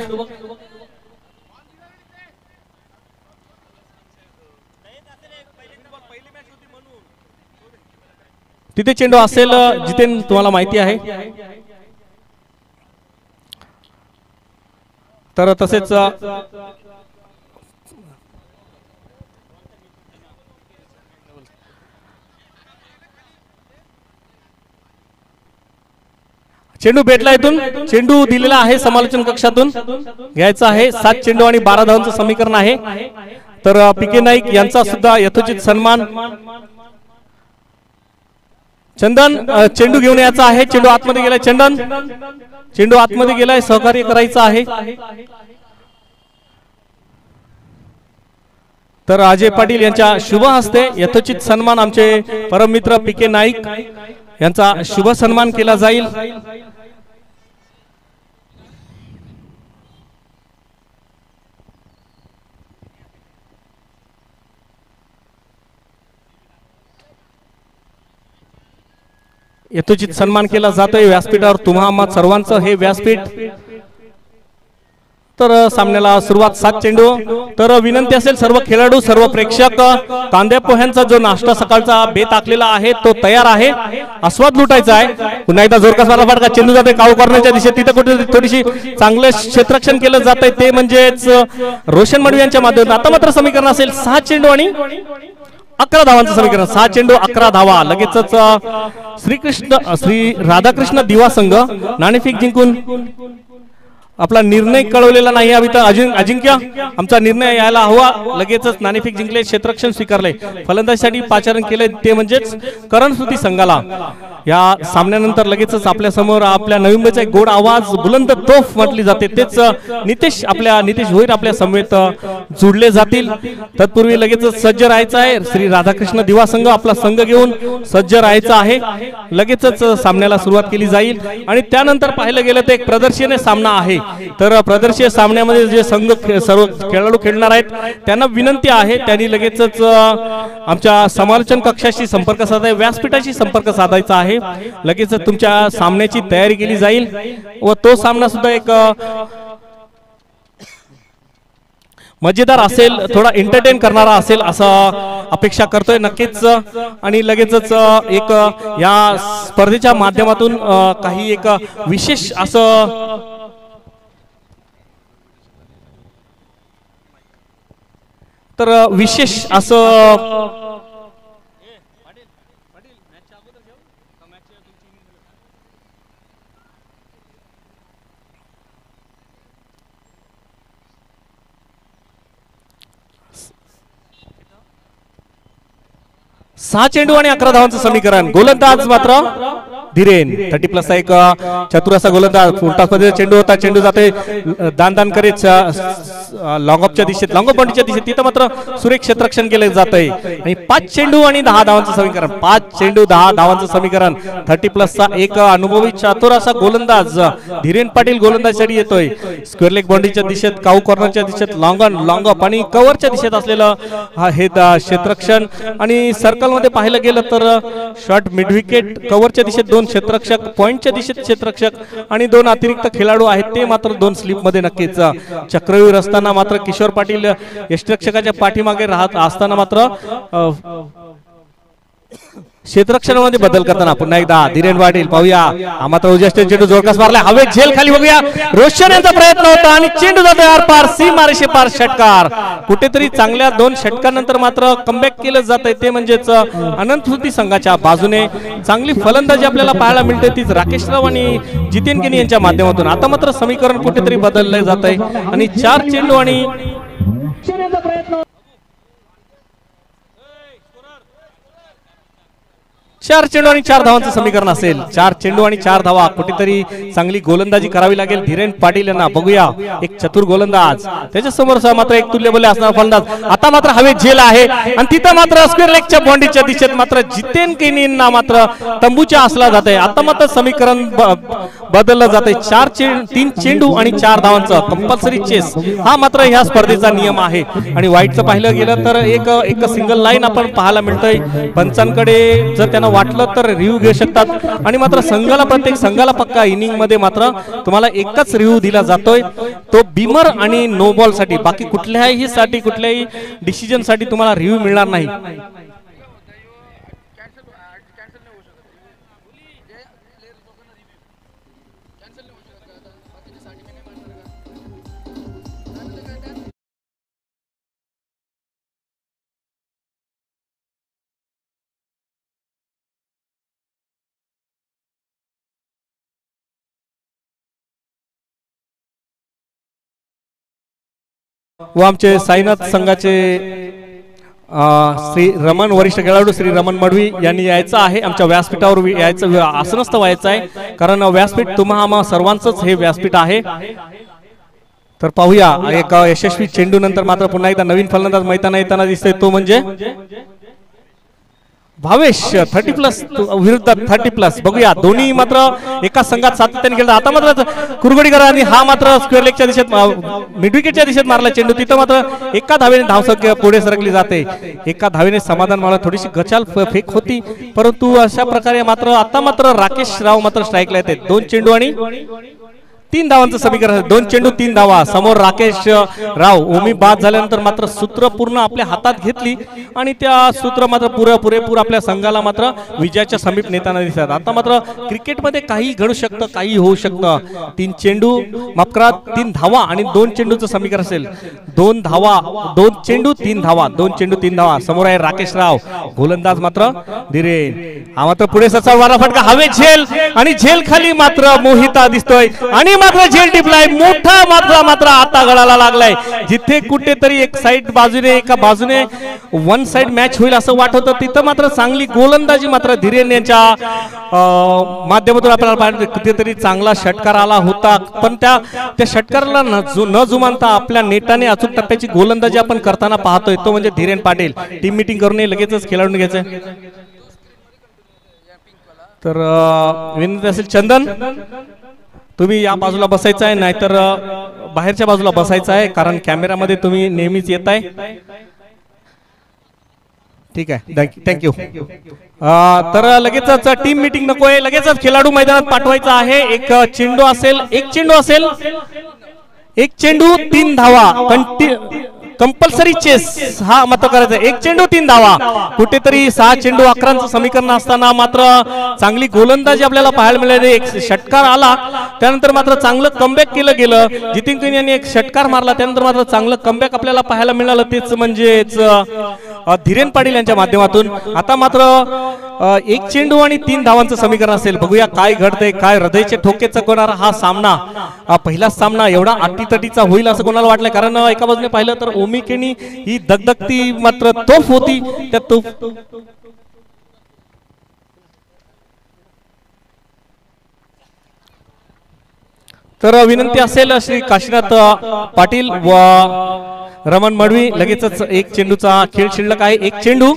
तिथे चेंडू असेल जितेन, तुम्हाला माहिती आहे. तर तसेच चेंडू भेटला, इथून चेंडू दिलेला आहे समालोचन कक्षातून, घ्यायचा आहे. 7 चेंडू आणि 12 धावांचं समीकरण आहे. तर पीके नाईक यांचा सुद्धा यथोचित सन्मान. चंदन चेंडू घेऊन यायचा आहे. चेंडू आतमध्ये गेलाय. चंदन चेंडू आतमध्ये गेलाय, सहकार्य करायचं आहे. तर अजय पाटील यांच्या शुभ हस्ते यथोचित सन्मान आमचे परममित्र पीके नाईक यांचा शुभ सन्मान केला जाईल. यथोचित सन्मान केला जातोय व्यासपीठावर. तुम्हा सर्वांचं हे व्यासपीठ. तर सामन्याला सुरुवात. 7 चेंडू. तर विनंती असेल सर्व खेळाडू, सर्व प्रेक्षक, कांद्या पोह्यांचा जो नाश्ता सकाळचा बेत आखलेला आहे तो तयार आहे. आस्वाद लुटायचा आहे. पुन्हा एकदा जोरकास मारला फटका. चेंडू जातोय काऊ करण्याच्या दिशेत. तिथे कुठे थोडीशी चांगलं क्षेत्ररक्षण केलं जात आहे, ते म्हणजेच रोशन मडवी यांच्या माध्यमातून. आता मात्र समीकरण असेल 6 चेंडू आणि 11 धावांचं समीकरण. 6 चेंडू 11 धावा. लगेचच श्री राधाकृष्ण दिवा संघ नाणेफेक जिंकून आपला निर्णय कळवलेला नाही. अभि तर अजिंक्य आमचा निर्णय यायला हवा. लगेचच नाणेफेक जिंकले, क्षेत्ररक्षण स्वीकारले, फलंदाजीसाठी पाचारण केले, ते म्हणजेच करण सुती संघाला. या सामन्यानंतर लगेचच आपल्या समोर आपल्या नवी मुंबईचा एक गोड आवाज, बुलंद तोफ म्हटली जाते, तेच नितेश भोईर आपल्या समवेत जुडले जातील. तत्पूर्वी लगेचच सज्ज राहायचं आहे. श्री राधाकृष्ण दिवा संघ आपला संघ घेऊन सज्ज राहायचं आहे. लगेचच सामन्याला सुरुवात केली जाईल. आणि त्यानंतर पाहिलं गेलं तर एक प्रदर्शनीय सामना आहे. तर प्रदर्शनीय सामन्यामध्ये जे संघ सर्व खेळाडू खेळणार आहेत त्यांना विनंती आहे त्यांनी लगेचच आमच्या समालोचन कक्षाशी संपर्क साधायचा, व्यासपीठाशी संपर्क साधायचा आहे. लगेचच तुमच्या सामन्याची तयारी केली जाईल व तो सामना सुद्धा एक मजेदार असेल, थोडा एंटरटेन करणारा असेल असं अपेक्षा करतोय नक्कीच. आणि लगेचच एक या स्पर्धेच्या माध्यमातून काही एक विशेष असं तर विशेष असं सहा चेंडू आणि 11 धावांचं समीकरण. गोलंदाज मात्र धीरेन 30+1 चतुर असा गोलंदाज. फुलटॉसमध्ये चेंडू होता. चेंडू जाते दान करीत लॉंग ऑफच्या दिशेत, लॉंग ऑफ बॉन्डीच्या दिशेत. तिथं मात्र सुरेख क्षेत्ररक्षण केलं जात आहे. आणि 5 चेंडू आणि 10 धावांचं समीकरण. 5 चेंडू 10 धावांचं समीकरण. 30+1 अनुभवी चतुर असा गोलंदाज धीरेन पाटील गोलंदाजीसाठी येतोय. स्क्वेअर लेग बॉन्डीच्या दिशेत, काऊ कॉर्नरच्या दिशेत, लॉंग ऑफ आणि कव्हरच्या दिशेत असलेलं हे क्षेत्ररक्षण. आणि सर्कल मध्ये पाहिलं गेलं तर शॉर्ट मिड विकेट, कव्हरच्या दिशेत 2 क्षेत्ररक्षक, पॉइंटच्या दिशेत क्षेत्ररक्षक आणि 2 अतिरिक्त खेळाडू आहेत, ते मात्र 2 स्लिप मध्ये नक्कीच. चक्रव्यूह असताना मात्र किशोर पाटील यष्टिरक्षकाच्या पाठीमागे राहत असताना मात्र क्षेत्ररक्षणामध्ये बदल करताना पुन्हा एकदा धीरेन पाटील पाहूया. हा मात्र उजव्या चेंडू जोरकास मारला, हवेत झेल खाली बघूया. रोशन यांचा प्रयत्न होता आणि चेंडू जातोय आरपार, सीमारेषे पार षटकार. कुठेतरी चांगल्या 2 षटकानंतर मात्र कमबॅक केलं जात आहे, ते म्हणजेच अनंत सुती संघाच्या बाजूने चांगली फलंदाजी आपल्याला पाहायला मिळते, तीच राकेशराव आणि जितेन केनी यांच्या माध्यमातून. आता मात्र समीकरण कुठेतरी बदललं जात आहे आणि 4 चेंडू आणि 4 चेंडू आणि 4 धावांचं समीकरण असेल. 4 चेंडू आणि 4 धावा. कुठेतरी चांगली गोलंदाजी करावी लागेल धीरेन पाटील यांना. बघूया एक चतुर गोलंदाज, त्याच्या समोर मात्र एक तुल्यबल असणारा फलंदाज. आता मात्र हवेत झेल आहे आणि तिथं मात्र स्क्वेअर लेगच्या बाउंड्रीच्या दिशेत मात्र जितेन केनींना मात्र तंबूच्या असला जाते. आता मात्र समीकरण बदललं जाते. 3 चेंडू आणि 4 धावांचं कंपल्सरी चेस हा मात्र ह्या स्पर्धेचा नियम आहे. आणि वाईटचं पाहिलं गेलं तर एक सिंगल लाईन आपण पाहायला मिळतंय. पंचांकडे जर त्यांना वाटलं तर रिव्ह्यू घेऊ शकतात. आणि मात्र प्रत्येक संघाला पक्का इनिंग मध्ये मात्र तुम्हाला एकच रिव्ह्यू दिला जातोय, तो बीमर आणि नो बॉल साठी. बाकी कुठल्याही डिसिजन साठी तुम्हाला रिव्ह्यू मिळणार नाही. व आमचे साईनाथ संघाचे श्री रमण वरिष्ठ खेळाडू श्री रमण मडवी यांनी यायचं आहे. आमच्या व्यासपीठावर यायचं आसनस्थ व्हायचं आहे, कारण व्यासपीठ तुम्हा सर्वांचंच हे व्यासपीठ आहे. तर पाहूया एक यशस्वी चेंडू नंतर मात्र पुन्हा एकदा नवीन फलंदाज मैदानात येताना दिसतोय, तो म्हणजे भावेश. 30+ विरुद्ध 30+. बघूया दोन्ही मात्र एका संघात सातत्याने खेळतात. आता मात्र कुरगोडीकरांनी हा मात्र स्क्वेअर लेगच्या दिशेत मिड विकेटच्या दिशेत मारला चेंडू. तिथं मात्र एका धावेने धावसंख्या पुढे सरकली जाते. एका धावेने समाधान मला थोडीशी गचाल फेक होती, परंतु अशा प्रकारे मात्र आता मात्र राकेश राव मात्र स्ट्राईकला येते. 2 चेंडू आणि 3 धावांचं समीकरण. 2 चेंडू 3 धावा. समोर राकेश राव. ओमी बाद झाल्यानंतर मात्र सूत्र पूर्ण आपल्या हातात घेतली आणि त्या सूत्र मात्र पुरेपूर आपल्या संघाला मात्र विजयाच्या समीप नेताना दिसतात. आता मात्र क्रिकेटमध्ये काही घडू शकतं, काही होऊ शकतं. 3 चेंडू माफ करा 3 धावा आणि 2 चेंडूचं समीकरण असेल. 2 धावा 2 चेंडू 3 धावा. 2 चेंडू 3 धावा. समोर आहे राकेश राव. गोलंदाज मात्र धीरेन. हा मात्र पुढे सचावारा फटका. हवे झेल आणि झेल खाली मात्र मोहिता दिसतोय आणि मात्र झेल टिपलाय. मोठा मात्र आता गळाला लागलाय. जिथे कुठेतरी एका बाजूने वन साइड मॅच होईल असं वाटत होतं, तिथं मात्र चांगली गोलंदाजी मात्र धीरेन यांच्या माध्यमातून आपल्याला कुठेतरी चांगला षटकार आला होता. पण त्या षटकाराला न जुमानता आपल्या नेटाने अचूक टप्प्याची गोलंदाजी आपण करताना पाहतोय, तो म्हणजे धीरेन पाटील. टीम मीटिंग करून लगेचच खेळाडून घ्यायचं. तर विनंती असेल चंदन, तुम्ही या बाजूला बसायचं आहे, नाहीतर बाहेरच्या बाजूला बसायचं आहे, कारण कॅमेरामध्ये तुम्ही नेहमीच येत आहे. ठीक आहे, थँक्यू. तर लगेचच टीम मीटिंग नकोय, लगेचच खेळाडू मैदानात पाठवायचा आहे. एक चेंडू असेल 3 धावा. कंपल्सरी चेस हा मात्र करायचा. 1 चेंडू 3 धावा. कुठेतरी 6 चेंडू 11चं समीकरण असताना मात्र चांगली गोलंदाजी आपल्याला पाहायला मिळाली. एक षटकार आला, त्यानंतर मात्र चांगलं कमबॅक केलं गेलं. जितेन केनी यांनी एक षटकार मारला, त्यानंतर मात्र चांगलं कमबॅक आपल्याला पाहायला मिळालं. तेच म्हणजेच धीरेन पाटील यांच्या माध्यमातून. आता मात्र 1 चेंडू आणि 3 धावांचं समीकरण असेल. बघूया काय घडतंय, काय हृदयचे ठोके चकवणारा हा सामना. पहिलाच सामना एवढा अटीतटीचा होईल असं कोणाला वाटलं, कारण एका बाजूने पाहिलं तर ओमी केनी ही दगदगती मात्र तोफ होती. त्या तोफ तर विनंती असेल श्री काशीनाथ पाटील व रमण मडवी, लगेचच 1 चेंडूचा खेळ शिल्लक आहे. 1 चेंडू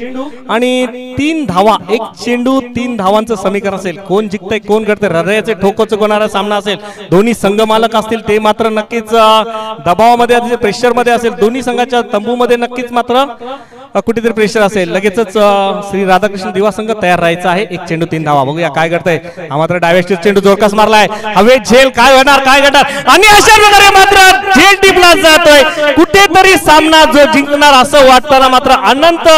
आणि 3 धावा. 1 चेंडू 3 धावांचं समीकरण असेल. कोण जिंकतंय कोण घडतंय, हृदयाचे ठोकोच होणारा सामना असेल. दोन्ही संघ मालक असतील ते मात्र नक्कीच दबावामध्ये असेल, प्रेशर मध्ये असेल. दोन्ही संघाच्या तंबूमध्ये नक्कीच मात्र कुठेतरी प्रेशर असेल. लगेचच श्री राधाकृष्ण दिवा संघ तयार राहायचा आहे. 1 चेंडू 3 धावा. बघूया काय घडतंय. हा मात्र डायव्हर्स चेंडू जोरकस मारलाय. हवे झेल, काय होणार काय घडणार, आणि अशा प्रकारे मात्र झेल टिपला जातोय. कुठेतरी सामना जो जिंकणार असं वाटताना मात्र अनंत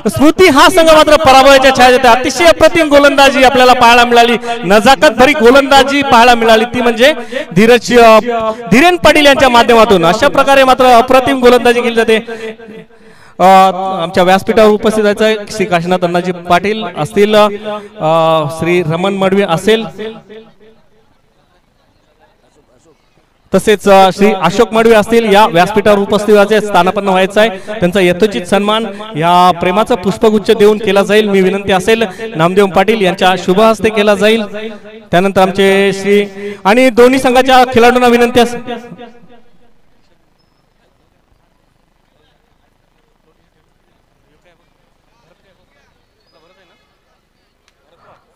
स्मृती हा संघ मात्र पराभवाच्या छायेत. अतिशय अप्रतिम गोलंदाजी आपल्याला पाहायला मिळाली, नजाकत भरी गोलंदाजी पाहायला मिळाली, ती म्हणजे धीरेन पाटील यांच्या माध्यमातून. अशा प्रकारे मात्र अप्रतिम गोलंदाजी केली जाते. आमच्या व्यासपीठावर उपस्थित व्हायचं आहे श्री काशीनाथ अण्णाजी पाटील असतील, श्री रमण मडवी असेल. तसेच श्री अशोक मडवी असतील या व्यासपीठावर उपस्थित व्हायचे, स्थानापन्न व्हायचं आहे. त्यांचा यथोचित सन्मान या प्रेमाचा पुष्पगुच्छ देऊन केला जाईल. मी विनंती असेल नामदेव पाटील यांच्या शुभ हस्ते केला जाईल. त्यानंतर आमचे श्री आणि दोन्ही संघाच्या खेळाडूंना विनंती असेल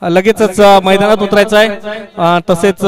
लगेचच मैदानात उतरायचं आहे. तसेच